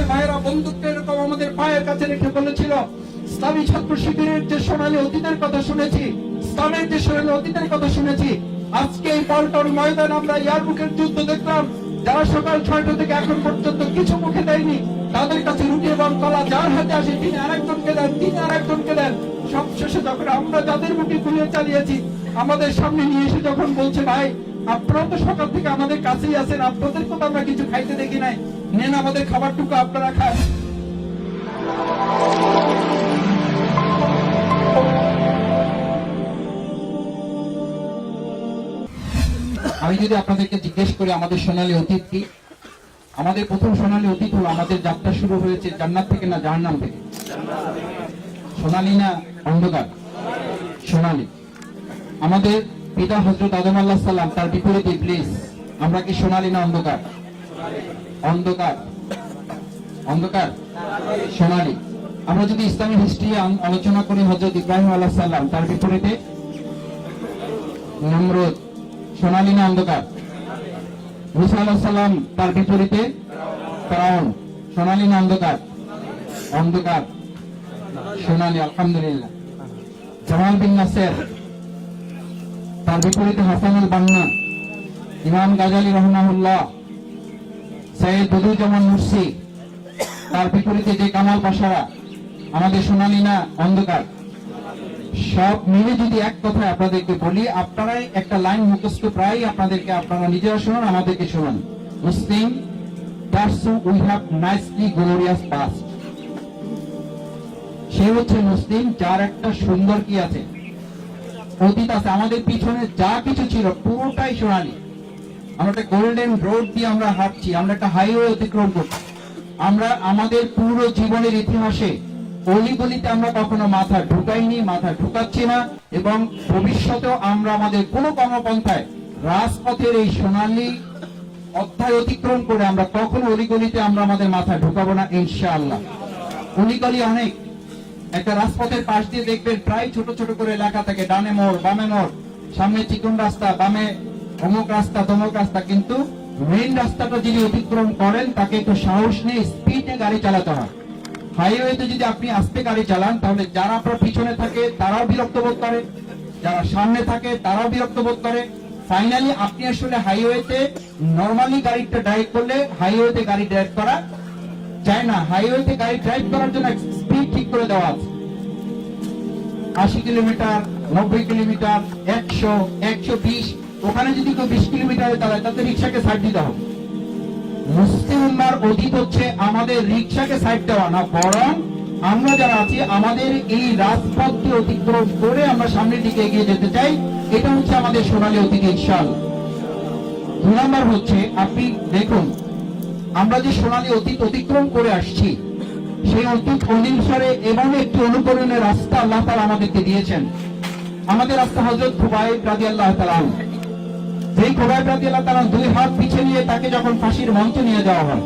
মায়েরা বন্দুকটা এরকম আমাদের পায়ের কাছে রেখে বলেছিল, ইসলামী ছাত্র শিবিরের যে সোনালী অতীতের কথা শুনেছি, ইসলামের যে সোনালী অতীতের কথা শুনেছি, আজকে এই পল্টন ময়দান আমরা ইয়ারমুকের যুদ্ধ দেখলাম। যারা সকাল 6টা থেকে এখন পর্যন্ত কিছু মুখে দেয়নি, তাদের কাছে রুটি এবং কলা যার হাতে আসে তিনি আরেকজনকে দেন, তিনি আরেকজনকে দেন। সবশেষে যখন আমরা যাদের মুখে গুলিয়ে চালিয়েছি, আমাদের সামনে নিয়ে এসে যখন বলছে, ভাই আপনারা তো সকাল থেকে আমাদের কাছেই আছেন, আপনাদেরকে তো আমরা কিছু খাইতে দেখি নাই, নেন আমাদের খাবারটুকু আপনারা খান। আমি যদি আপনাদেরকে জিজ্ঞেস করি আমাদের সোনালী অতীত কি, আমাদের প্রথম সোনালী অতীত হলো আমাদের যাত্রা শুরু হয়েছে জান্নাত থেকে না জাহান্নাম থেকে? সোনালী না অন্ধকার? সোনালী। আমাদের পিতা হযরত আদম আলাইহিস সালাম, তার বিপরীতে ইবলিস। আমরা কি সোনালী না অন্ধকার? অন্ধকার। অন্ধকার, সোনালী। আমরা যদি ইসলামী হিস্ট্রি আলোচনা করি, হযরত ইব্রাহিম আলাইহিস সালাম, তার বিপরীতে নমরুদ। সোনালী না অন্ধকার? মুসা আলাইহিস সালাম, তার বিপরীতে ফিরআউন। সোনালী না অন্ধকার? অন্ধকার, সোনালী। আলহামদুলিল্লাহ। জামাল বিন নাসের, তার বিপরীতে হাসানুল বান্না, ইমাম গাজালি রহমাহুল্লাহ, সৈয়দ বদরুজ্জামান মুর্সি, তার বিপরীতে যে কামাল পাশারা। আমাদের সোনালী না অন্ধকার? সব মিলে যদি এক কথায় আপনাদেরকে বলি, আপনারাই একটা লাইন মুখস্থ প্রায় আপনাদেরকে, আপনারা নিজেরা শুনুন, আমাদেরকে শুনুন। মুসলিম, that's we have nicely glorious past. সে হচ্ছে মুসলিম যার একটা সুন্দর কি আছে, অতীত আছে। আমাদের পিছনে যা কিছু ছিল পুরোটাই সোনালী। আমরা একটা গোল্ডেন রোড দিয়ে আমরা হাঁটছি, আমরা একটা হাইওয়ে অতিক্রম করছি। আমরা আমাদের পুরো জীবনের ইতিহাসে অলিগলিতে আমরা কখনো মাথা ঢুকাইনি, মাথা ঢুকাচ্ছি না, এবং ভবিষ্যতেও আমরা আমাদের কোনো কর্মপন্থায় রাজপথের এই সোনালী অধ্যায় অতিক্রম করে আমরা কখনো অলিগলিতে আমরা আমাদের মাথা ঢুকাবো না, ইনশাআল্লাহ। অলিগলি অনেক, একটা রাজপথের পাশ দিয়ে দেখবেন প্রায় ছোট ছোট করে লেখা থাকে, ডানে মোড়, বামে মোড়, সামনে চিকন রাস্তা, বামে অমুক রাস্তা, তমুক রাস্তা। কিন্তু মেইন রাস্তাটা যিনি অতিক্রম করেন তাকে একটু সাহস নিয়ে স্পিডে গাড়ি চালাতে হয়। হাইওয়েতে যদি আপনি আস্তে গাড়ি চালান, তাহলে যারা আপনার পিছনে থাকে তারাও বিরক্ত বোধ করে, যারা সামনে থাকে তারাও বিরক্ত বোধ করে। ফাইনালি আপনি আসলে হাইওয়েতে নর্মালি গাড়িটা ড্রাইভ করলে হাইওয়েতে গাড়ি ড্রাইভ করা যায় না। হাইওয়েতে গাড়ি ড্রাইভ করার জন্য স্পিড ঠিক করে দেওয়া আছে, 80 কিলোমিটার, 90 কিলোমিটার, 100, 120। ওখানে যদি কেউ 20 কিলোমিটারে চালায় তাতে রিক্সাকে সাইড দিতে হবে। মুসলিম উম্মার অতীত হচ্ছে আমাদের রিক্সাকে সাইড দেওয়া না, বরং আমরা যারা আছি আমাদের এই রাজপথকে অতিক্রম করে আমরা সামনের দিকে এগিয়ে যেতে চাই। এটা হচ্ছে আমাদের সোনালী অতীত, ইনশাআল্লাহ। 2 নম্বর হচ্ছে, আপনি দেখুন আমরা যে সোনালী অতীত অতিক্রম করে আসছি, সেই অতীত অনুসারে এমন একটি অনুকরণের রাস্তা আল্লাহ তাআলা আমাদেরকে দিয়েছেন। আমাদের রাস্তা হযরত খুবাইব রাদিয়াল্লাহু তাআলা আনহু। যেই খুবাইব রাদিয়াল্লাহু তাআলা 2 হাত পিছে নিয়ে তাকে যখন ফাঁসির মঞ্চে নিয়ে যাওয়া হয়,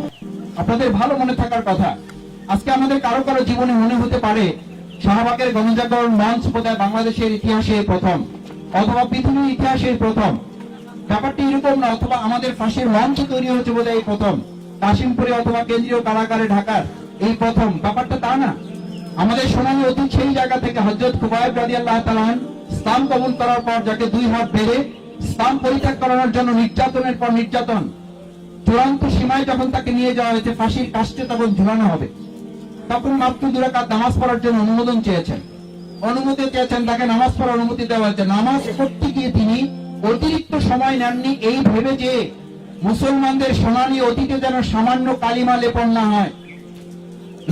আপনাদের ভালো মনে থাকার কথা, আজকে আমাদের কারো কারো জীবনে মনে হতে পারে শাহবাগের গণজাগরণ মঞ্চ বোধহয় বাংলাদেশের ইতিহাসে প্রথম, অথবা পৃথিবীর ইতিহাসে প্রথম। ব্যাপারটি এরকম না, অথবা আমাদের ফাঁসির মঞ্চ তৈরি হয়েছে বোধহয় এই প্রথম, কাশিমপুরে অথবা কেন্দ্রীয় কারাগারে ঢাকার এই প্রথম। ব্যাপারটা তা না। আমাদের সোনালী অতীত সেই জায়গা থেকে হযরত খুবাইব রাদিয়াল্লাহু তাআলা ইসলাম কবুল করার পর যাকে 2 হাত বেঁধে ইসলাম পরিত্যাগ করানোর জন্য নির্যাতনের পর নির্যাতন, চূড়ান্ত সীমায় যখন তাকে নিয়ে যাওয়া হয়েছে ফাঁসির কাস্টে তখন ঝুলানো হবে, তখন মাত্র 2 রাকাত নামাজ পড়ার জন্য অনুমোদন চেয়েছেন, তাকে নামাজ পড়ার অনুমতি দেওয়া হয়েছে। নামাজ পড়তে গিয়ে তিনি অতিরিক্ত সময় নেননি, এই ভেবে যে মুসলমানদের সোনালী অতীতে যেন সামান্য কালিমা লেপন না হয়।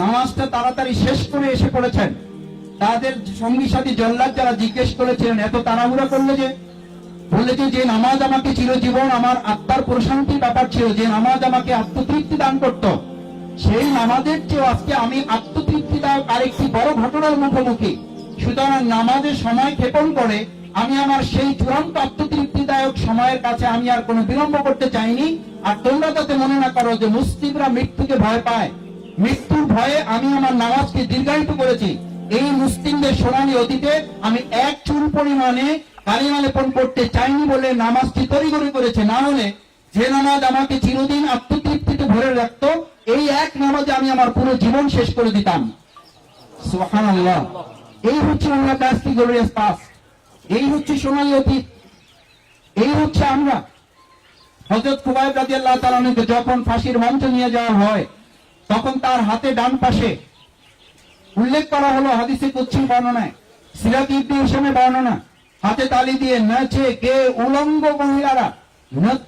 নামাজটা তাড়াতাড়ি শেষ করে এসে পড়েছেন। তাদের সঙ্গী সাথী জল্লাদ যারা জিজ্ঞেস করেছিলেন, এত তাড়াহুড়া করলে যে? বলেছে যে নামাজ আমাকে চিরজীবন আমার আত্মার প্রশান্তির ব্যাপার ছিল, যে নামাজ আমাকে আত্মতৃপ্তি দান করত, সেই নামাজের চেয়ে আজকে আমি আত্মতৃপ্তিদায়ক আরেকটি বড় ঘটনার মুখোমুখি। সুতরাং নামাজের সময় ক্ষেপণ করে আমি আমার সেই চূড়ান্ত আত্মতৃপ্তিদায়ক সময়ের কাছে আমি আর কোনো বিলম্ব করতে চাইনি। আর তোমরা যাতে মনে না করো যে মুসলিমরা মৃত্যুকে ভয় পায়, মৃত্যুর ভয়ে আমি আমার নামাজকে দীর্ঘায়িত করেছি। এই মুসলিমদের সোনালী অতীতে আমি 1 চুল পরিমাণে কালিমা লেপন করতে চাইনি বলে নামাজটি তড়িঘড়ি করেছে। না হলে যে নামাজ আমাকে চিরদিন আত্মতৃপ্তিতে ভরে রাখতো, এই এক নামাজে আমি আমার পুরো জীবন শেষ করে দিতাম। সুবহানাল্লাহ। এই হচ্ছে আমরা কাস্তি গ্লোরিয়াস পাস, এই হচ্ছে সোনালী অতীত, এই হচ্ছে আমরা। হযরত খুবাইব রাদিয়াল্লাহু তাআলা আনহুকে যখন ফাঁসির মঞ্চে নিয়ে যাওয়া হয়, তখন তার হাতে ডান পাশে উল্লেখ করা হলো হাদিসে কুদসি বর্ণনায়, সিরাত ইবনে হিশামের বর্ণনা, হাতে তালি দিয়ে নাচে গে উলঙ্গ মহিলারা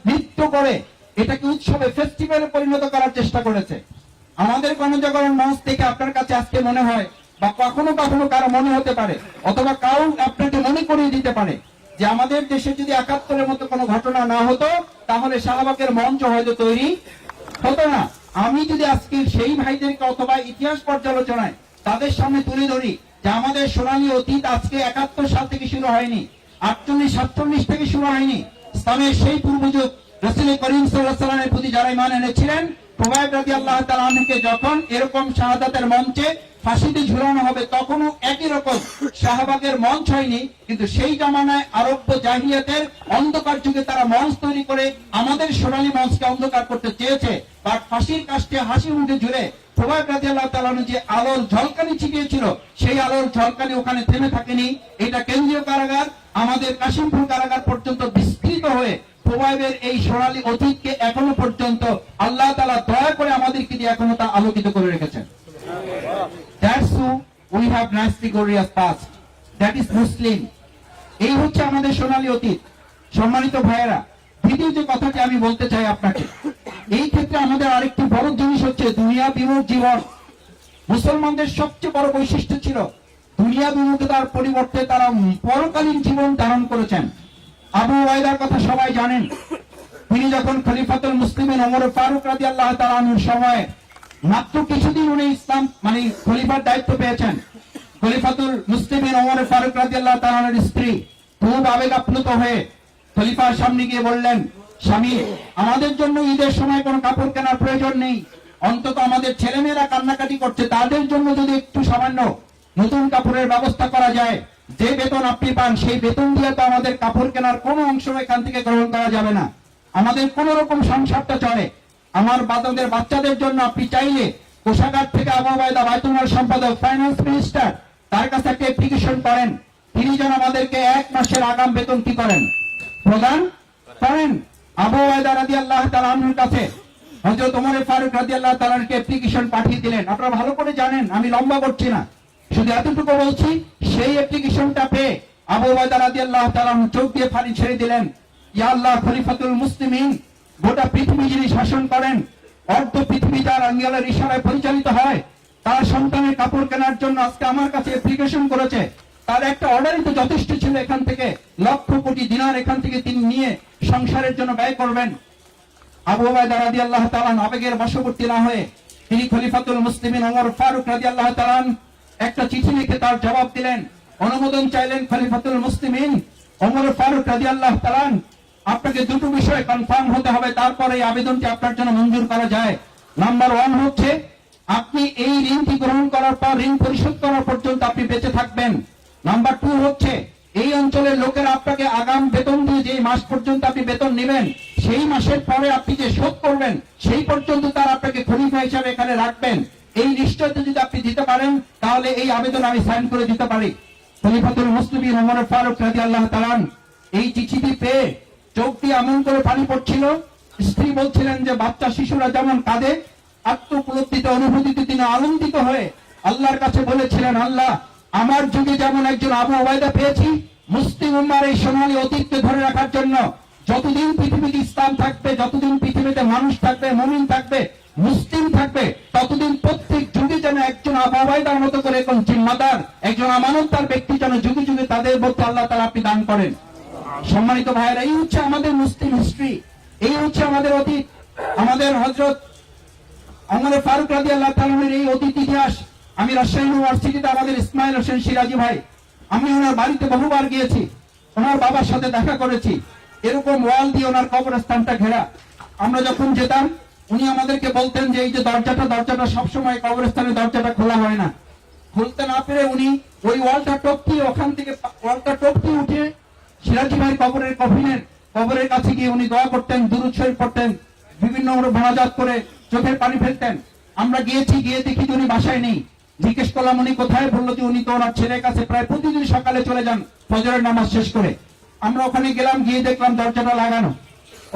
নৃত্য করে এটাকে উৎসবে ফেস্টিভ্যালে পরিণত করার চেষ্টা করেছে। আমাদের গণজাগরণ মঞ্চ থেকে আপনার কাছে আজকে মনে হয়, বা কখনো কখনো কারো মনে হতে পারে, অথবা কাউ আপনাকে মনে করিয়ে দিতে পারে যে আমাদের দেশে যদি ৭১-এর মতো কোনো ঘটনা না হতো তাহলে শাহবাগের মঞ্চ হয়তো তৈরি হতো না। আমি যদি আজকে সেই ভাইদেরকে অথবা ইতিহাস পর্যালোচনায় তাদের সামনে তুলে ধরি যে আমাদের সোনালী অতীত আজকে ৭১ সাল থেকে শুরু হয়নি, ৪৮-৪৭ থেকে শুরু হয়নি। ইসলামের সেই পূর্বযুগ রাসূল করিম সাল্লাল্লাহু আলাইহি ওয়াসাল্লামের প্রতি যারা ঈমান এনেছিলেন, খুবাইব রাদিয়াল্লাহু তাআলা আনহুকে যখন এরকম শাহাদাতের মঞ্চে ফাঁসিতে ঝুলানো হবে তখনও একই রকম শাহবাগের মঞ্চ হয়নি, কিন্তু সেই জামানায় আরব্য জাহিলিয়াতের অন্ধকার যুগে তারা মঞ্চ তৈরি করে আমাদের সোনালী মঞ্চকে অন্ধকার করতে চেয়েছে। বাট ফাঁসির কাষ্টে হাসি মুখে ঝুলে খুবাইব রাদিয়াল্লাহু তাআলা আনহু যে আলোর ঝলকানি ছিটিয়েছিল, সেই আলোর ঝলকানি ওখানে থেমে থাকেনি। এটা কেন্দ্রীয় কারাগার আমাদের কাশিমপুর কারাগার পর্যন্ত বিস্তৃত হয়ে খুবাইবের এই সোনালী অতীতকে এখনো পর্যন্ত আল্লাহ তাআলা দয়া করে আমাদেরকে দিয়ে এখনো তা আলোকিত করে রেখেছেন। That's who we have nicely glorious past. That is Muslim. এই হচ্ছে আমাদের সোনালী অতীত। সম্মানিত ভাইয়েরা, দ্বিতীয় যে কথাটি আমি বলতে চাই আপনাকে, এই ক্ষেত্রে আমাদের আরেকটি বড় জিনিস হচ্ছে দুনিয়া বিমুখ জীবন। মুসলমানদের সবচেয়ে বড় বৈশিষ্ট্য ছিল দুনিয়া বিমুখতার পরিবর্তে তারা পরকালীন জীবন ধারণ করেছেন। আবু উবাইদার কথা সবাই জানেন। তিনি যখন খলিফাতুল মুসলিমিন ওমর ফারুক রাদিয়াল্লাহু তাআলা আনহুর সময় মাত্র কিছুদিন উনি ইসলাম খলিফার দায়িত্ব পেয়েছেন, খলিফাতুল মুসলিমিন ওমর ফারুক রাদিয়াল্লাহু তাআলা আনহুর স্ত্রী খুব আবেগ আপ্লুত হয়ে খলিফার সামনে গিয়ে বললেন, স্বামী, আমাদের জন্য ঈদের সময় কোনো কাপড় কেনার প্রয়োজন নেই, অন্তত আমাদের ছেলেমেয়েরা কান্নাকাটি করছে, তাদের জন্য যদি একটু সামান্য নতুন কাপড়ের ব্যবস্থা করা যায়, যে বেতন আপনি পান সেই বেতন দিয়ে তো আমাদের কাপড় কেনার কোনো অংশ এখান থেকে গ্রহণ করা যাবে না, আমাদের কোন রকম সংসারটা চলে। আমার বাচ্চাদের জন্য আপনি চাইলে কোষাগার থেকে আবু উবাইদা বাইতুল মাল সম্পাদক ফাইন্যান্স মিনিস্টার তার কাছে একটা অ্যাপ্লিকেশন করেন, তিনি যেন আমাদেরকে ১ মাসের আগাম বেতন কি করেন, প্রদান করেন। আবু উবাইদা রাদিয়াল্লাহু তাআলা আনহুর কাছে হযরত ওমর ফারুক রাদিয়াল্লাহু তাআলা আনহুকে অ্যাপ্লিকেশন পাঠিয়ে দিলেন। আপনারা ভালো করে জানেন, আমি লম্বা করছি না, শুধু এতটুকু বলছি, সেই অ্যাপ্লিকেশনটা পেয়ে আবু উবাইদা রাদিয়াল্লাহু তাআলা আনহু চোখ দিয়ে পানি ছেড়ে দিলেন, ইয়া আল্লাহ, খলিফাতুল মুসলিমিন গোটা পৃথিবী যিনি শাসন করেন, অর্ধ পৃথিবী তার আঙ্গেলের ইশারায় পরিচালিত হয়, তার সন্তানের কাপড় কেনার জন্য আজকে আমার কাছে অ্যাপ্লিকেশন করেছে, তার একটা অর্ডারই তো যথেষ্ট ছিল, এখান থেকে লক্ষ কোটি দিনার এখান থেকে তিনি নিয়ে সংসারের জন্য ব্যয় করবেন। আবু উবাইদা রাদিয়াল্লাহু তাআলা আবেগের বশবর্তী না হয়ে তিনি খলিফাতুল মুসলিমিন ওমর ফারুক রাদিয়াল্লাহু তাআলা একটা চিঠি লিখে তার জবাব দিলেন, অনুমোদন চাইলেন খলিফাতুল মুসলিমিন ওমর ফারুক রাদিয়াল্লাহু তাআলা, আপনাকে দুটো বিষয় কনফার্ম হতে হবে, তারপরে এই আবেদনটি আপনার জন্য মঞ্জুর করা যায়। নাম্বার 1 হচ্ছে আপনি এই ঋণটি গ্রহণ করার পর ঋণ পরিশোধ করার পর্যন্ত আপনি বেঁচে থাকবেন। নাম্বার 2 হচ্ছে এই অঞ্চলের লোকেরা আপনাকে আগাম বেতন দিয়ে যে মাস পর্যন্ত আপনি বেতন নেবেন, সেই মাসের পরে আপনি যে শোধ করবেন সেই পর্যন্ত তার আপনাকে খলিফা হিসাবে এখানে রাখবেন। এই নিশ্চয়তা যদি আপনি দিতে পারেন তাহলে এই আবেদন আমি সাইন করে দিতে পারি। খলিফাতুল মুসলিমিন ওমর ফারুক রাদিয়াল্লাহু তাআলা এই চিঠিটি পেয়ে চোখ দিয়ে এমন করে পানি পড়ছিল, স্ত্রী বলছিলেন যে বাচ্চা শিশুরা যেমন কাঁদে, আত্মপ্রতিতে অনুভূতিতে তিনি আনন্দিত হয়ে আল্লাহর কাছে বলেছিলেন, আল্লাহ, আমার যুগে যেমন একজন আবু উবাইদা পেয়েছি, মুসলিম উম্মার এই সোনালী অতীতকে ধরে রাখার জন্য যতদিন পৃথিবীতে ইসলাম থাকবে, যতদিন পৃথিবীতে মানুষ থাকবে, মুমিন থাকবে, মুসলিম থাকবে, ততদিন প্রত্যেক যুগে যেন একজন আবু উবাইদার মতো করে একজন জিম্মাদার, একজন আমানতদার ব্যক্তি যেন যুগে যুগে তাদের মধ্যে আল্লাহ তাআলা আপনি দান করেন। সম্মানিত ভাইয়েরা, এই হচ্ছে আমাদের মুসলিম হিস্ট্রি, এই হচ্ছে আমাদের অতীত, আমাদের হযরত ওমর ফারুক রাদিয়াল্লাহু তাআলা এর এই অতীত ইতিহাস। আমি রাজশাহী ইউনিভার্সিটিতে আমাদের ইসমাইল হোসেন সিরাজি ভাই, আমি ওনার বাড়িতে বহুবার গিয়েছি, ওনার বাবার সাথে দেখা করেছি, এরকম ওয়াল দিয়ে ওনার কবরস্থানটা ঘেরা। আমরা যখন যেতাম উনি আমাদেরকে বলতেন যে এই যে দরজাটা সবসময় কবরস্থানের দরজাটা খোলা হয় না, খুলতে না পেরে উনি ওই ওয়ালটা টপকিয়ে ওখান থেকে ওয়ালটা টপকিয়ে উঠে সিরাজি ভাই কবরের কাছে গিয়ে উনি দোয়া করতেন, দুরূদ শরীফ পড়তেন, বিভিন্ন মোনাজাত করে চোখের পানি ফেলতেন। আমরা গিয়েছি, গিয়ে দেখি যে উনি বাসায় নেই। জিজ্ঞেস করলাম উনি কোথায়, বললো যে উনি তো ওনার ছেলের কাছে প্রায় প্রতিদিন সকালে চলে যান ফজরের নামাজ শেষ করে। আমরা ওখানে গেলাম, গিয়ে দেখলাম দরজাটা লাগানো।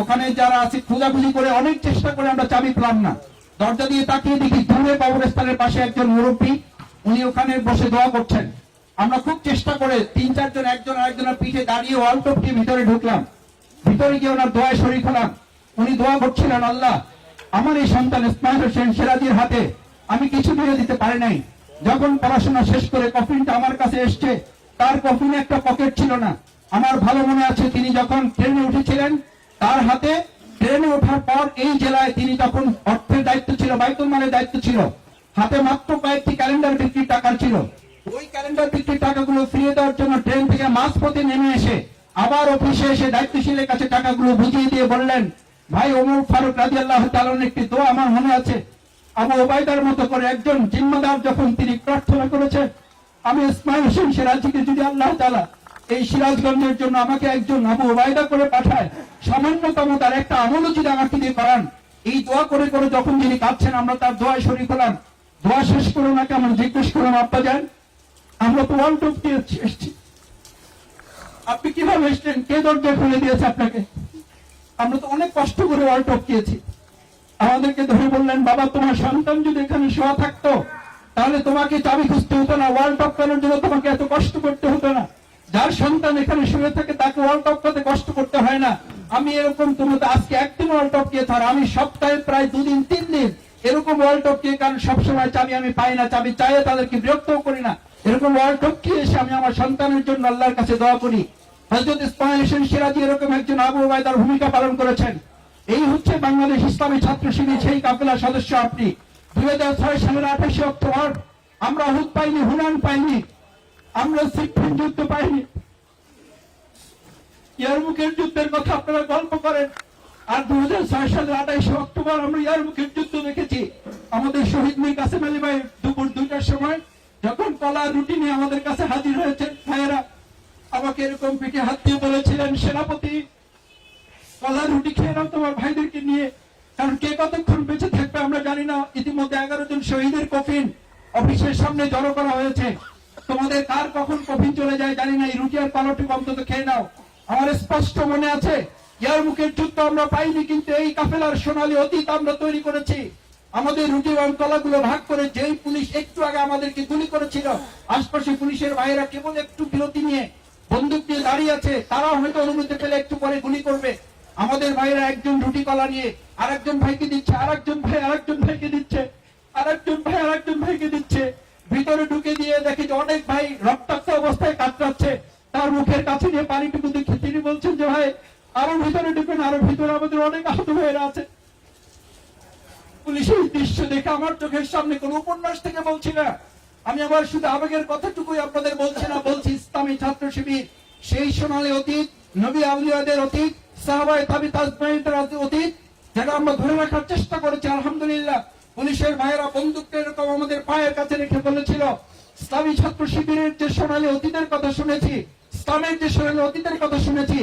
ওখানে যারা আছে খোঁজাখুঁজি করে অনেক চেষ্টা করে আমরা চাবি পেলাম না। দরজা দিয়ে তাকিয়ে দেখি দূরে কবরস্থানের পাশে একজন মুরব্বী, উনি ওখানে বসে দোয়া করছেন। আমরা খুব চেষ্টা করে 3-4 জন একজন আরেকজনের পিঠে দাঁড়িয়ে ওয়াল টপকে ভিতরে ঢুকলাম। ভিতরে গিয়ে ওনার দোয়ায় শরীক হলাম। উনি দোয়া করছিলেন, আল্লাহ আমার এই সন্তান ইসমাইল হোসেন সিরাজীর হাতে আমি কিছু দিয়ে দিতে পারি নাই। যখন পড়াশোনা শেষ করে কফিনটা আমার কাছে এসছে, তার কফিনে একটা পকেট ছিল না। আমার ভালো মনে আছে তিনি যখন ট্রেনে উঠেছিলেন, তার হাতে ট্রেনে ওঠার পর এই জেলায় তিনি তখন অর্থের দায়িত্ব ছিল, বাইতুল মালের দায়িত্ব ছিল, হাতে মাত্র কয়েকটি ক্যালেন্ডার বিক্রির টাকা ছিল। ওই ক্যালেন্ডার বিক্রির টাকাগুলো ফিরিয়ে দেওয়ার জন্য ট্রেন থেকে মাঝপথে নেমে এসে আবার অফিসে এসে দায়িত্বশীলের কাছে টাকাগুলো বুঝিয়ে দিয়ে বললেন, ভাই ওমর ফারুক রাদিয়াল্লাহু তাআলার একটি দোয়া আমার মনে আছে। আবু ওবায়দার মতো করে একজন জিম্মাদার যখন তিনি প্রার্থনা করেছেন, আমি ইসমাইল হোসেন সিরাজীকে যদি আল্লাহ তাআলা এই সিরাজগঞ্জের জন্য আমাকে একজন আবু ওবায়দা করে পাঠায়, সামান্যতম তার একটা আমলও যদি আমাকে দিয়ে করান, এই দোয়া করে করে যখন যিনি কাঁদছেন আমরা তার দোয়ায় শরীক হলাম। দোয়া শেষ করে ওনাকে আমরা জিজ্ঞেস করলাম, আব্বা যান আমরা তো ওয়াল টপকে এসেছি, আপনি কিভাবে এসছেন, কে দরজা খুলে দিয়েছে আপনাকে? আমরা তো অনেক কষ্ট করে ওয়াল টপকিয়েছি। আমাদেরকে ধরে বললেন, বাবা তোমার সন্তান যদি এখানে শোয়া থাকতো তাহলে তোমাকে চাবি খুঁজতে হতো না, ওয়াল টপকানোর জন্য তোমাকে এত কষ্ট করতে হতো না। যার সন্তান এখানে শুয়ে থাকে তাকে ওয়াল টপকাতে কষ্ট করতে হয় না। আমি এরকম তোমাদের আজকে একদিন ওয়াল টপকিয়ে থার, আমি সপ্তাহে প্রায় 2 দিন 3 দিন এরকম ওয়াল টপকিয়ে, কারণ সবসময় চাবি আমি পাই না, চাবি চাইয়ে তাদেরকে বিরক্তও করি না। এরকম ওয়াল টপকিয়ে এসে আমি আমার সন্তানের জন্য আল্লাহর কাছে দোয়া করি। হযরত ইসমাইল হোসেন সিরাজী এরকম একজন আবু ওবায়দার ভূমিকা পালন করেছেন। এই হচ্ছে বাংলাদেশ ইসলামী ছাত্র শিবির সেই কাফেলার সদস্য আপনি। 2006 সালের 28 অক্টোবর আমরা উহুদ পাইনি, হুনান পাইনি, আমরা সিফিন যুদ্ধ পাইনি, ইয়ারমুকের যুদ্ধের কথা আপনারা গল্প করেন। আর 2006 সালের 28 অক্টোবর আমরা ইয়ারমুকের যুদ্ধ দেখেছি। আমাদের শহীদ মীর কাসেম আলী ভাই দুপুর 2টার সময় যখন কলা রুটি নিয়ে আমাদের কাছে হাজির হয়েছেন, ভাইয়েরা আমাকে এরকম পিঠে হাত দিয়ে বলেছিলেন, সেনাপতি কলা রুটি খেয়ে নাও তোমার ভাইদেরকে নিয়ে, কারণ কে কতক্ষণ বেঁচে থাকবে আমরা জানি না। ইতিমধ্যে 11 জন শহীদের কফিন অফিসের সামনে জড়ো করা হয়েছে, তোমাদের কার কখন কফিন চলে যায় জানি না, এই রুটি আর কলাটি অন্তত খেয়ে নাও। আমার স্পষ্ট মনে আছে ইয়ারমুকের যুদ্ধ আমরা পাইনি, কিন্তু এই কাফেলার সোনালী অতীত আমরা তৈরি করেছি। আমাদের রুটি এবং কলাগুলো ভাগ করে যেই পুলিশ একটু আগে আমাদেরকে গুলি করেছিল, আশপাশে পুলিশের ভাইয়েরা কেবল একটু বিরতি নিয়ে বন্দুক নিয়ে দাঁড়িয়ে আছে, তারাও হয়তো অনুমতি পেলে একটু পরে গুলি করবে। আমাদের ভাইয়েরা একজন রুটি কলা নিয়ে আরেকজন ভাইকে দিচ্ছে, আরেকজন ভাই আরেকজন ভাইকে দিচ্ছে, আরেকজন ভাই আরেকজন ভাইকে দিচ্ছে। ভিতরে ঢুকে দিয়ে দেখে যে অনেক ভাই রক্তাক্ত অবস্থায় কাতরাচ্ছে, তার মুখের কাছে নিয়ে পানিটুকু দেখে তিনি বলছেন যে ভাই আরো ভিতরে ঢুকেন, আরো ভিতরে আমাদের অনেক আহত ভাইয়েরা আছে। পুলিশের দৃশ্য দেখে আমার চোখের সামনে কোন উপন্যাস থেকে বলছি না, আমি আবার শুধু আবেগের কথাটুকুই আপনাদের বলছি না, বলছি ইসলামী ছাত্র শিবির সেই সোনালী অতীত, নবী আউলিয়াদের অতীত, সাহাবায়ে তাবি তাজমাইনদের অতীত, যেটা আমরা ধরে রাখার চেষ্টা করেছি। আলহামদুলিল্লাহ পুলিশের ভাইয়েরা বন্দুকটা এরকম আমাদের পায়ের কাছে রেখে বলেছিল, ইসলামী ছাত্র শিবিরের যে সোনালী অতীতের কথা শুনেছি, ইসলামের যে সোনালী অতীতের কথা শুনেছি,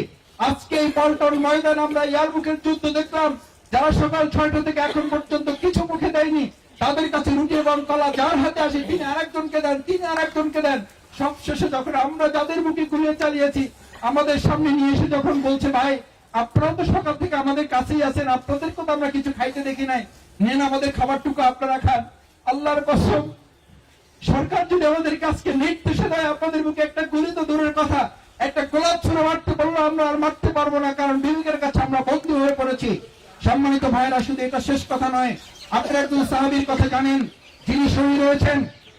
আজকে এই পল্টন ময়দান আমরা ইয়ারমুকের যুদ্ধ দেখলাম, যারা সকাল 6টা থেকে এখন পর্যন্ত কিছু মুখে দেয়নি, তাদের কাছে রুটি এবং কলা যার হাতে আসে তিনি আরেকজনকে দেন, তিনি আরেকজনকে দেন। সবশেষে যখন আমরা যাদের মুখে গুলিয়ে চালিয়েছি, আমাদের সামনে নিয়ে এসে যখন বলছে, ভাই আপনারা তো সকাল থেকে আমাদের কাছেই আছেন, আপনাদেরকে তো আমরা কিছু খাইতে দেখি নাই, নেন আমাদের খাবারটুকু আপনারা খান। আল্লাহর কসম, সরকার যদি আমাদেরকে আজকে নির্দেশে দেয় আপনাদের মুখে একটা গুলি তো দূরের কথা, একটা গোলাপ ছুঁড়ে মারতে বললো আমরা আর মারতে পারবো না, কারণ বিবেকের কাছে আমরা বন্দী হয়ে পড়েছি। সম্মানিত ভাইয়েরা, শুধু এটা শেষ কথা নয়, আপনারা একজন সাহাবীর কথা জানেন যিনি শহীদ হয়েছেন।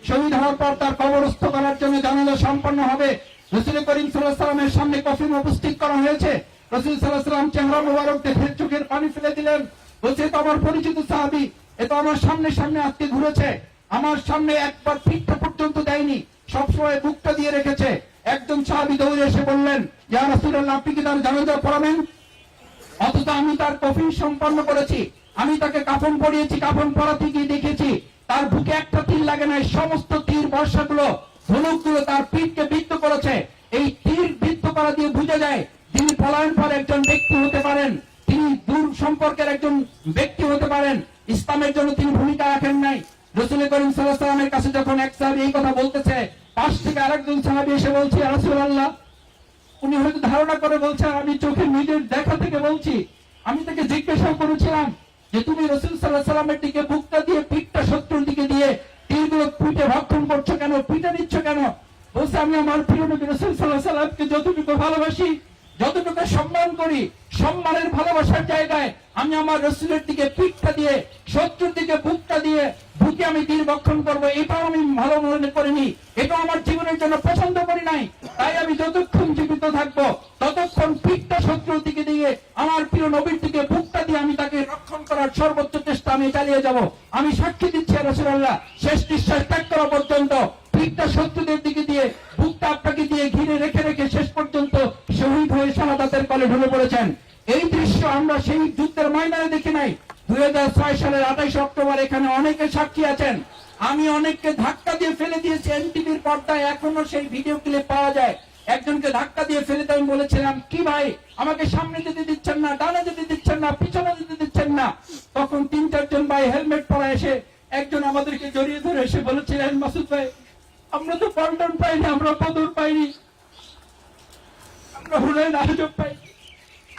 শহীদ হওয়ার পর তার কবরস্থ করার জন্য জানাজা সম্পন্ন হবে। রাসূল করিম সাল্লাল্লাহু আলাইহি ওয়াসাল্লামের সামনে কফিন উপস্থিত করা হয়েছে। রাসূল সাল্লাল্লাহু আলাইহি ওয়াসাল্লাম চেহারা মোবারক দেখে চোখের পানি ফেলে দিলেন, বলছে তো আমার পরিচিত সাহাবী, এ তো আমার সামনে সামনে আজকে ঘুরেছে, আমার সামনে একবার পিঠটা পর্যন্ত দেয়নি, সবসময় বুকটা দিয়ে রেখেছে। একজন সাহাবী দৌড়ে এসে বললেন, ইয়া রাসূলুল্লাহ আপনি কি তার জানাজা পড়াবেন? অথচ আমি তার কফিন সম্পন্ন করেছি, আমি তাকে কাফন পরিয়েছি, কাফন পরাতে গিয়ে দেখেছি তার বুকে একটা তীর লাগে নাই, সমস্ত তীর বর্ষাগুলো ধনুকগুলো তার পিঠকে বিদ্ধ করেছে। এই তীর বিদ্ধ করা দিয়ে বুঝা যায় তিনি পলায়ন পর একজন ব্যক্তি হতে পারেন, তিনি দূর সম্পর্কের একজন ব্যক্তি হতে পারেন। ইসলামের জন্য তিনি ভূমিকা রাখেন নাই। রাসূল করিম সাল্লাল্লাহু আলাইহি ওয়াসাল্লামের কাছে যখন এক সাহাবী এই কথা বলতেছে, পাশ থেকে আরেকজন সাহাবী এসে বলছে, ইয়া রাসূলুল্লাহ, উনি হয়তো ধারণা করে বলছেন আমি চোখে নিজের দেখা থেকে বলছি। আমি তাকে জিজ্ঞাসা করেছিলাম যে তুমি রাসূল সাল্লাল্লাহু আলাইহি ওয়াসাল্লামের দিকে বুকটা দিয়ে পিঠটা শত্রুর দিকে দিয়ে তীরগুলো পিঠে ভক্ষণ করছো কেন, পিঠে দিচ্ছ কেন? বলছে আমি আমার প্রিয় নবী রাসূল সাল্লাল্লাহু আলাইহি ওয়াসাল্লামকে যতটুকু ভালোবাসি, যতটুকু সম্মান করি, সম্মানের ভালোবাসার জায়গায় আমি আমার রাসূলের দিকে পিঠটা দিয়ে শত্রুর দিকে বুকটা দিয়ে বুকে আমি তীর বক্ষণ করবো, এটাও আমি ভালো মনে করিনি, এটা আমার জীবনের জন্য পছন্দ করি নাই। তাই আমি যতক্ষণ জীবিত থাকবো ততক্ষণ পিঠটা শত্রুর দিকে দিয়ে আমার প্রিয় নবীর দিকে বুকটা দিয়ে আমি তাকে রক্ষণ করার সর্বোচ্চ চেষ্টা আমি চালিয়ে যাব। আমি সাক্ষী দিচ্ছি রাসূলুল্লাহ, শেষ নিঃশ্বাস ত্যাগ করা পর্যন্ত পিঠটা শত্রুদের দিকে দিয়ে বুকটা আপনাকে দিয়ে ঘিরে রেখে রেখে শেষ পর্যন্ত শহীদ হয়ে শাহাদাতের কলে ঢলে পড়েছেন। এই দৃশ্য আমরা সেই যুদ্ধের ময়দানে দেখি নাই। 2006 সালের 28 অক্টোবর এখানে অনেকে সাক্ষী আছেন। আমি অনেককে ধাক্কা দিয়ে ফেলে দিয়েছি, এনটিভির পর্দায় এখনো সেই ভিডিও ক্লিপ পাওয়া যায়। একজনকে ধাক্কা দিয়ে ফেলে দিয়ে আমি বলেছিলাম, কি ভাই আমাকে সামনে যেতে দিচ্ছেন না, ডানে যেতে দিচ্ছেন না, পিছনে যেতে দিচ্ছেন না। তখন 3-4 জন ভাই হেলমেট পরা এসে একজন আমাদেরকে জড়িয়ে ধরে এসে বলেছিলেন, মাসুদ ভাই আমরা তো পল্টন পাইনি, আমরা বদর পাইনি, আমরা হুনাইন আহজব পাইনি,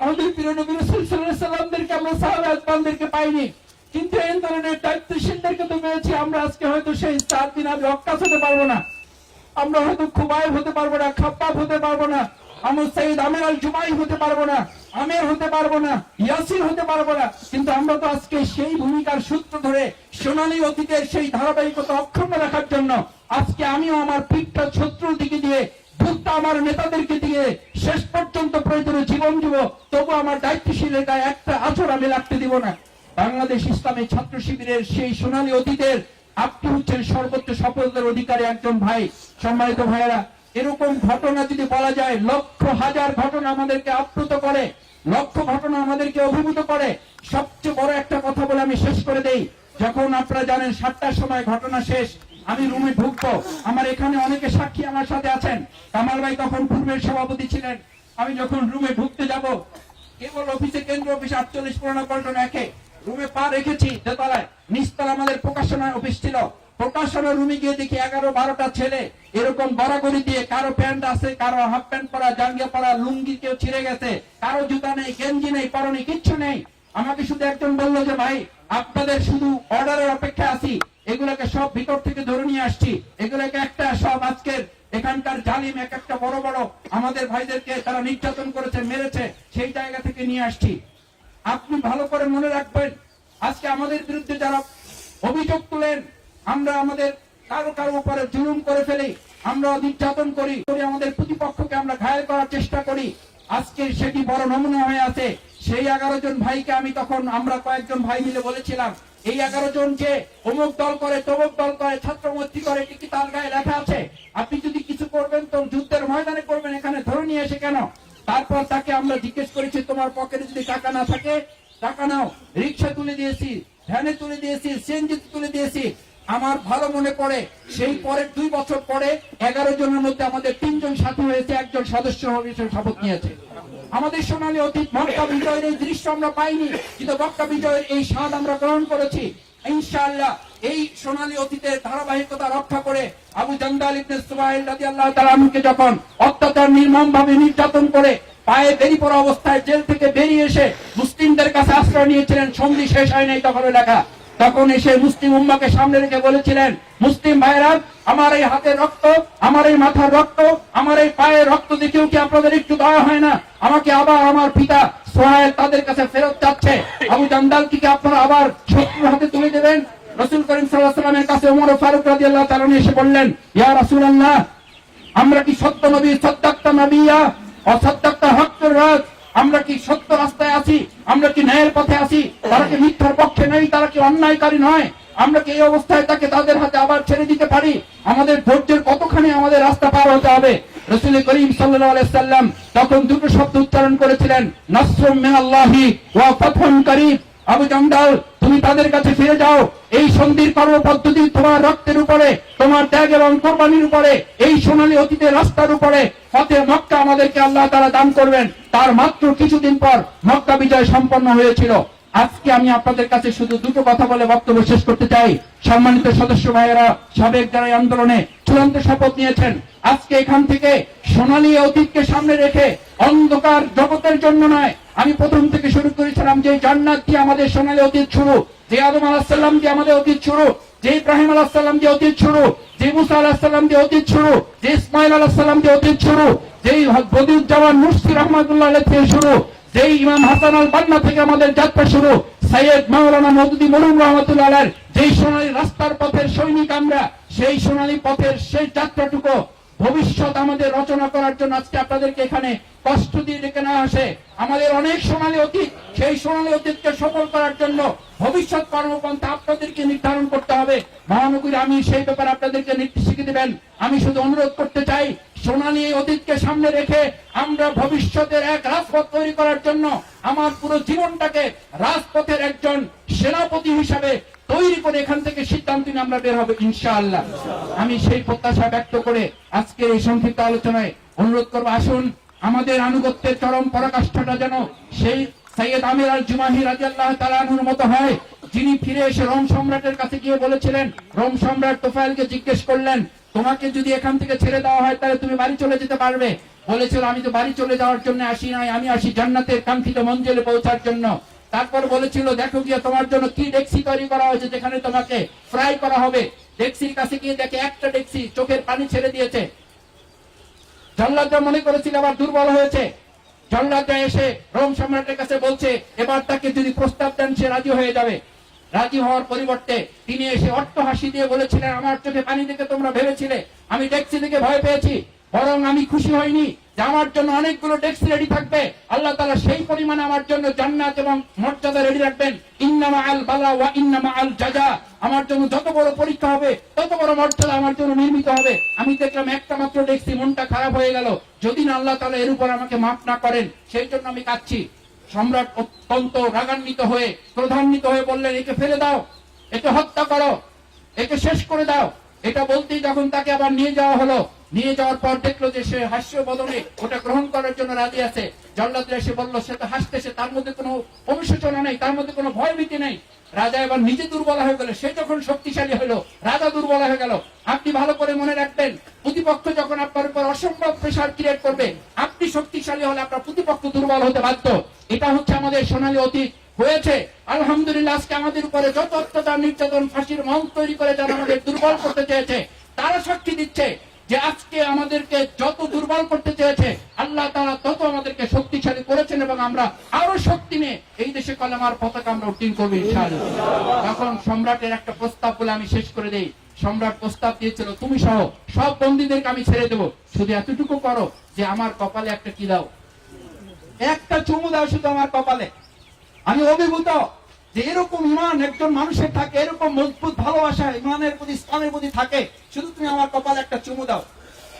আমাদের প্রিয় নবী রাসূল সাল্লাল্লাহু আলাইহি ওয়াসাল্লামদেরকে আমরা সাহাবা আজমানদেরকে পাইনি, কিন্তু এই ধরনের দায়িত্বশীলদেরকে তো পেয়েছি। আমরা আজকে হয়তো সেই 4 দিন আগে অক্কাস হতে পারবো না, আমরা হয়তো খুবাইব হতে পারবো না, খাব্বাব হতে পারবো না, আমর সাইদ আমির আল জুমাই হতে পারবো না, আমির হতে পারবো না, ইয়াসির হতে পারবো না, কিন্তু আমরা তো আজকে সেই ভূমিকার সূত্র ধরে সোনালী অতীতের সেই ধারাবাহিকতা অক্ষুণ্ণ রাখার জন্য আজকে আমিও আমার পিঠটা শত্রুর দিকে দিয়ে বুকটা আমার নেতাদেরকে দিয়ে শেষ পর্যন্ত প্রয়োজনে জীবন দিব, তবু আমার দায়িত্বশীলের গায়ে একটা আঁচড় আমি লাগতে দিব না। বাংলাদেশ ইসলামী ছাত্র শিবিরের সেই সোনালী অতীতের আপনি হচ্ছেন সর্বোচ্চ সফলতার অধিকারী একজন ভাই। সম্মানিত ভাইয়েরা, এরকম ঘটনা যদি বলা যায়, লক্ষ হাজার ঘটনা আমাদেরকে আপ্লুত করে, লক্ষ ঘটনা আমাদেরকে অভিভূত করে। সবচেয়ে বড় একটা কথা বলে আমি শেষ করে দেই। যখন আপনারা জানেন 7টার সময় ঘটনা শেষ, আমি রুমে ঢুকবো, আমার এখানে অনেকে সাক্ষী আমার সাথে আছেন, কামাল ভাই তখন পূর্বের সভাপতি ছিলেন। আমি যখন রুমে ঢুকতে যাব, কেবল অফিসে, কেন্দ্র অফিসে 48 পুরানো পল্টন একে রুমে পা রেখেছি, দোতলায় নিচতলা আমাদের প্রকাশনা অফিস ছিল। প্রকাশনা রুমে গিয়ে দেখি 11-12টা ছেলে এরকম গড়াগড়ি দিয়ে, কারো প্যান্ট আছে, কারো হাফ প্যান্ট পরা, জাঙ্গিয়া পরা, লুঙ্গি কেউ ছিঁড়ে গেছে, কারো জুতা নেই, গেঞ্জি নেই, পরনে কিচ্ছু নেই। আমাকে শুধু একজন বললো যে ভাই আপনাদের শুধু অর্ডারের অপেক্ষা আছি, এগুলোকে সব ভিতর থেকে ধরে নিয়ে আসছি, এগুলোকে একটা সব আজকের এখানকার জালিম এক একটা বড় বড় আমাদের ভাইদেরকে তারা নির্যাতন করেছে, মেরেছে, সেই জায়গা থেকে নিয়ে আসছি। আপনি ভালো করে মনে রাখবেন, আজকে আমাদের বিরুদ্ধে যারা অভিযোগ তুলেন, আমরা আমাদের কারো কারো উপরে জুলুম করে ফেলি, আমরা নির্যাতন করি, আমাদের প্রতিপক্ষকে আমরা ঘায়েল করার চেষ্টা করি, আজকে সেটি বড় নমুনা হয়ে আছে। সেই 11 জন ভাইকে আমি তখন, আমরা কয়েকজন ভাই মিলে বলেছিলাম, এই 11 জন যে অমুক দল করে, তমুক দল করে, ছাত্র মৈত্রী করে, কি তার গায়ে লেখা আছে, আপনি যদি কিছু করবেন তো যুদ্ধের ময়দানে করবেন, এখানে ধরে নিয়ে এসে কেন? তারপর তাকে আমরা জিজ্ঞেস করেছি, তোমার পকেটে যদি টাকা না থাকে টাকা নাও। রিক্সা তুলে দিয়েছি, ভ্যানে তুলে দিয়েছি, সিএনজি তুলে দিয়েছি। আমার ভালো মনে পড়ে, সেই পরের 2 বছর পরে 11 জনের মধ্যে আমাদের 3 জন সাথী হয়েছে, একজন সদস্য হিসেবে শপথ নিয়েছে। আমাদের সোনালী অতীত মক্কা বিজয়ের এই দৃশ্য আমরা পাইনি, কিন্তু মক্কা বিজয়ের এই স্বাদ আমরা গ্রহণ করেছি। ইনশাআল্লাহ এই সোনালী অতীতের ধারাবাহিকতা রক্ষা করে আবু জান্দাল ইবনে সুবাইল রাদিয়াল্লাহু তাআলা আনহুকে যখন অত্যাচার নির্মমভাবে নির্যাতন করে পায়ে বেরি পড়া অবস্থায় জেল থেকে বেরিয়ে এসে মুসলিমদের কাছে আশ্রয় নিয়েছিলেন, সন্ধি শেষ হয় নাই তখন লেখা, তখন এসে মুসলিম উম্মাকে সামনে রেখে বলেছিলেন, মুসলিম ভাইরা আমার এই হাতের রক্ত, আমার এই মাথার রক্ত, আমার এই পায়ের রক্ত দেখেও কি আপনাদের একটু দয়া হয় না? আমাকে আবার আমার পিতা সোহাইল তাদের কাছে ফেরত যাচ্ছে, আবু জান্দালকে কি আপনারা আবার শত্রুর হাতে তুলে দেবেন? রাসূল করিম সাল্লাল্লাহু আলাইহি ওয়াসাল্লামের কাছে ওমর ফারুক রাদিয়াল্লাহু তাআলা এসে বললেন, ইয়া রাসূলুল্লাহ, আমরা কি সত্য নবী, সদ্দাক্তা নবিয়া, অসদ্দাক্তা হকের রাজ, আমরা কি সত্য রাস্তায় আছি, আমরা কি ন্যায়ের পথে আছি, তারা কি মিথ্যার পক্ষে নেই, তারা কি অন্যায়কারী নয়, আমরা কি এই অবস্থায় তাকে তাদের হাতে আবার ছেড়ে দিতে পারি? আমাদের ধৈর্যের কতখানি আমাদের রাস্তা পার হতে হবে? রাসূল করিম সাল্লাল্লাহু আলাইহি সাল্লাম তখন দুটো শব্দ উচ্চারণ করেছিলেন, নাসরুম মিনাল্লাহি ওয়া ফাতহুন কারীব। আবু জান্দাল, তুমি তাদের কাছে ফিরে যাও, এই সন্ধির কর্মপদ্ধতি তোমার রক্তের উপরে, তোমার ত্যাগ এবং কোরবানির উপরে, এই সোনালী অতীতের রাস্তার উপরে ফতে মক্কা আমাদেরকে আল্লাহ তাআলা দান করবেন। তার মাত্র কিছুদিন পর মক্কা বিজয় সম্পন্ন হয়েছিল। আজকে আমি আপনাদের কাছে শুধু দুটো কথা বলে বক্তব্য শেষ করতে চাই। সম্মানিত সদস্য ভাইয়েরা, সাবেক যারা এই আন্দোলনে চূড়ান্ত শপথ নিয়েছেন, আজকে এখান থেকে সোনালী অতীতকে সামনে রেখে অন্ধকার জগতের জন্য নয়, আমি প্রথম থেকে শুরু করেছিলাম যে জান্নাত দিয়ে আমাদের সোনালী অতীত শুরু, যে আদম আলাইহিস সালাম দিয়ে আমাদের অতীত শুরু, যে ইব্রাহিম আলাইহিস সালাম দিয়ে অতীত শুরু, যে মুসা আলাইহিস সালাম দিয়ে অতীত শুরু, যে ইসমাইল আলাইহিস সালাম দিয়ে অতীত শুরু, যেই বদিউজ্জামান মুফতি রাহমাতুল্লাহ আলাইহি থেকে শুরু, যেই ইমাম হাসান আল বান্না থেকে আমাদের যাত্রা শুরু, সৈয়দ মাওলানা মওদুদী মরহুম রাহমাতুল্লাহ আলাইহি, যেই সোনালী রাস্তার পথের সৈনিক আমরা, সেই সোনালী পথের সেই যাত্রাটুকু ভবিষ্যৎ আমাদের রচনা করার জন্য আজকে আপনাদেরকে এখানে কষ্ট দিয়ে ডেকে নেওয়া আসে। আমাদের অনেক সোনালী অতীত, সেই সোনালী অতীতকে সফল করার জন্য ভবিষ্যৎ কর্মপন্থা আপনাদেরকে নির্ধারণ করতে হবে। মহানগরী আমি সেই ব্যাপারে আপনাদেরকে নির্দেশিকা দিবেন। আমি শুধু অনুরোধ করতে চাই, সোনালী অতীতকে সামনে রেখে আমরা ভবিষ্যতের এক রাজপথ তৈরি করার জন্য আমার পুরো জীবনটাকে রাজপথের একজন সেনাপতি হিসাবে তৈরি করে এখান থেকে সিদ্ধান্ত নিয়ে আমরা বের হবে ইনশাআল্লাহ। আমি সেই প্রত্যাশা ব্যক্ত করে আজকের এই সংক্ষিপ্ত আলোচনায় অনুরোধ করবো, আসুন আমাদের আনুগত্যের চরম পরাকাষ্ঠাটা যেন সেই সৈয়দ আমির আল জুমাহি রাদিয়াল্লাহু তাআলা আনহুর মতো হয়, যিনি ফিরে এসে রোম সম্রাটের কাছে গিয়ে বলেছিলেন, রোম সম্রাট তোফায়েলকে জিজ্ঞেস করলেন, তোমাকে যদি এখান থেকে ছেড়ে দেওয়া হয় তাহলে তুমি বাড়ি চলে যেতে পারবে? বলেছিল, আমি তো বাড়ি চলে যাওয়ার জন্য আসি নাই, আমি আসি জান্নাতের কাঙ্ক্ষিত মঞ্জিলে পৌঁছার জন্য। তারপর বলেছিল, দেখো গিয়ে তোমার জন্য কি ডেক্সি তৈরি করা হয়েছে, যেখানে তোমাকে ফ্রাই করা হবে। ডেক্সির কাছে গিয়ে দেখে একটা ডেক্সি চোখের পানি ছেড়ে দিয়েছে। জল্লাদরা মনে করেছিল আবার দুর্বল হয়েছে। জল্লাদরা এসে রোম সম্রাটের কাছে বলছে, এবার তাকে যদি প্রস্তাব দেন সে রাজি হয়ে যাবে। রাজি হওয়ার পরিবর্তে তিনি এসে অট্টহাসি দিয়ে বলেছিলেন, আমার চোখে পানি দেখে তোমরা ভেবেছিলে আমি ডেক্সি দেখে ভয় পেয়েছি, বরং আমি খুশি হইনি যে আমার জন্য অনেকগুলো ডেক্সি রেডি থাকবে। আল্লাহ তাআলা সেই পরিমাণে আমার জন্য জান্নাত এবং মর্যাদা রেডি রাখবেন। ইন্নামা আল বালা ওয়া ইন্নামা আল জাযা, আমার জন্য যত বড় পরীক্ষা হবে তত বড় মর্যাদা আমার জন্য নির্মিত হবে। আমি দেখলাম একটা মাত্র ডেক্সি, মনটা খারাপ হয়ে গেল। যদি না আল্লাহ তাআলা এর উপর আমাকে মাফ না করেন, সেই জন্য আমি কাঁদছি। সম্রাট অত্যন্ত রাগান্বিত হয়ে ক্রোধান্বিত হয়ে বললেন, একে ফেলে দাও, একে হত্যা করো, একে শেষ করে দাও। এটা বলতেই যখন তাকে আবার নিয়ে যাওয়া হলো, নিয়ে যাওয়ার পর দেখলো যে সে হাস্য বদনে ওটা গ্রহণ করার জন্য রাজি আছে। জল্লাদরা এসে বললো, সে তো হাসতেছে, তার মধ্যে কোনো অনুশোচনা নেই, তার মধ্যে কোনো ভয় ভীতি নেই। রাজা এবার নিজে দুর্বল হয়ে গেল, সে যখন শক্তিশালী হলো রাজা দুর্বল হয়ে গেল। আপনি ভালো করে মনে রাখবেন, প্রতিপক্ষ যখন আপনার উপর অসম্ভব প্রেসার ক্রিয়েট করবে, আপনি শক্তিশালী হলে আপনার প্রতিপক্ষ দুর্বল হতে বাধ্য। এটা হচ্ছে আমাদের সোনালী অতীত হয়েছে। আলহামদুলিল্লাহ, আজকে আমাদের উপরে যত অত্যাচার নির্যাতন ফাঁসির মঞ্চ তৈরি করে যারা আমাদের দুর্বল করতে চেয়েছে, তারা সাক্ষী দিচ্ছে যে আজকে আমাদেরকে যত দুর্বল করতে চেয়েছে আল্লাহ তাআলা তত আমাদেরকে শক্তিশালী করেছেন, এবং আমরা আরো শক্তি নিয়ে এই দেশে কলেমার পতাকা আমরা উত্তীর্ণ করবো ইনশাআল্লাহ। তখন সম্রাটের একটা প্রস্তাব বলে আমি শেষ করে দেই। সম্রাট প্রস্তাব দিয়েছিল, তুমি সহ সব বন্দীদেরকে আমি ছেড়ে দেবো, শুধু এতটুকু করো যে আমার কপালে একটা কি দাও, একটা চুমু দাও শুধু আমার কপালে। আমি অভিভূত যে এরকম ইমান একজন মানুষের থাকে, এরকম মজবুত ভালোবাসা ইমানের প্রতি ইসলামের প্রতি থাকে, শুধু তুমি আমার কপালে একটা চুমু দাও।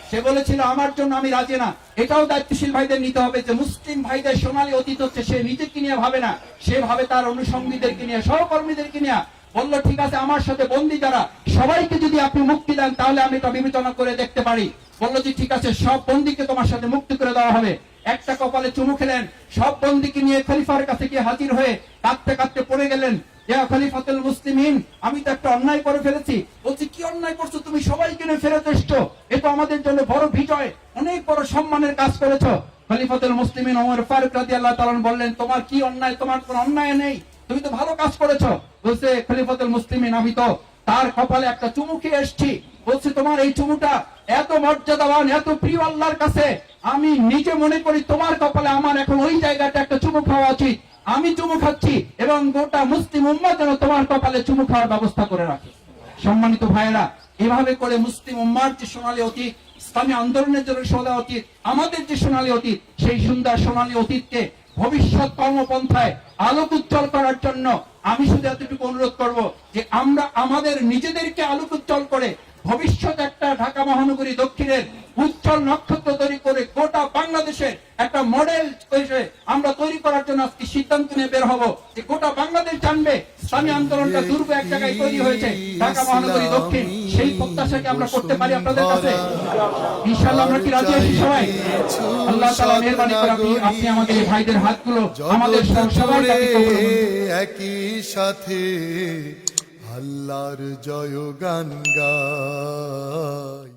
সে বলেছিল, আমার জন্য আমি রাজি না। এটাও দায়িত্বশীল ভাইদের নিতে হবে যে মুসলিম ভাইদের সোনালী অতীত হচ্ছে সে নিজেকে নিয়ে ভাবে না, সে ভাবে তার অনুষঙ্গীদেরকে নিয়ে, সহকর্মীদেরকে নিয়ে। বললো, ঠিক আছে, আমার সাথে বন্দী যারা সবাইকে যদি আপনি মুক্তি দেন তাহলে আমি এটা বিবেচনা করে দেখতে পারি। বললো যে ঠিক আছে, সব বন্দীকে তোমার সাথে মুক্তি করে দেওয়া হবে। একটা কপালে চুমু খেলেন, সব বন্দীকে নিয়ে খলিফার কাছে গিয়ে হাজির হয়ে কাঁদতে কাঁদতে পড়ে গেলেন, ইয়া খলিফাতুল মুসলিমিন, আমি তো একটা অন্যায় করে ফেলেছি। বলছি, কি অন্যায় করছো তুমি? সবাইকে নিয়ে ফেরত এসছো, এটা আমাদের জন্য বড় বিজয়, অনেক বড় সম্মানের কাজ করেছো। খলিফাতুল মুসলিমিন ওমর ফারুক রাদিয়াল্লাহু তাআলা বললেন, তোমার কি অন্যায়? তোমার কোনো অন্যায় নেই, তুমি তো ভালো কাজ করেছো। বলছে খলিফাতুল মুসলিমিন, আমি তো তার কপালে একটা চুমু খেয়ে এসছি। বলছে, তোমার এই চুমুটা এত মর্যাদাবান, এত প্রিয় আল্লাহর কাছে, আমি নিজে মনে করি তোমার কপালে আমার এখন ওই জায়গাটা একটা চুমু খাওয়া উচিত। আমি চুমু খাচ্ছি এবং গোটা মুসলিম উম্মাহ যেন তোমার কপালে চুমু খাওয়ার ব্যবস্থা করে রাখে। সম্মানিত ভাইয়েরা, এভাবে করে মুসলিম উম্মাহর যে সোনালী অতীত, ইসলামী আন্দোলনের জন্য সোনালী অতীত, আমাদের যে সোনালী অতীত, সেই সুন্দর সোনালী অতীতকে ভবিষ্যৎ কর্মপন্থায় আলোক উজ্জ্বল করার জন্য আমি শুধু এতটুকু অনুরোধ করব যে আমরা আমাদের নিজেদেরকে আলোক উজ্জ্বল করে ভবিষ্যৎ একটা ঢাকা মহানগরী দক্ষিণের উজ্জ্বল নক্ষত্র তৈরি করে গোটা বাংলাদেশের একটা মডেল আমরা তৈরি করার জন্য আজকে সিদ্ধান্ত নিয়ে বের হব যে গোটা বাংলাদেশ জানবে ইসলামী আন্দোলনটা দুর্গ এক জায়গায় তৈরি হয়েছে ঢাকা মহানগরী দক্ষিণ। সেই প্রত্যাশাকে আমরা করতে পারি আপনাদের কাছে ইনশাআল্লাহ। আমরা কি রাজি আছি সবাই? আল্লাহ তাআলা মেহেরবানি করে আপনি আমাদের এই ভাইদের হাতগুলো আমাদের সবাইকে কবুল করুন। একই সাথে আল্লাহর জয় গান গাই।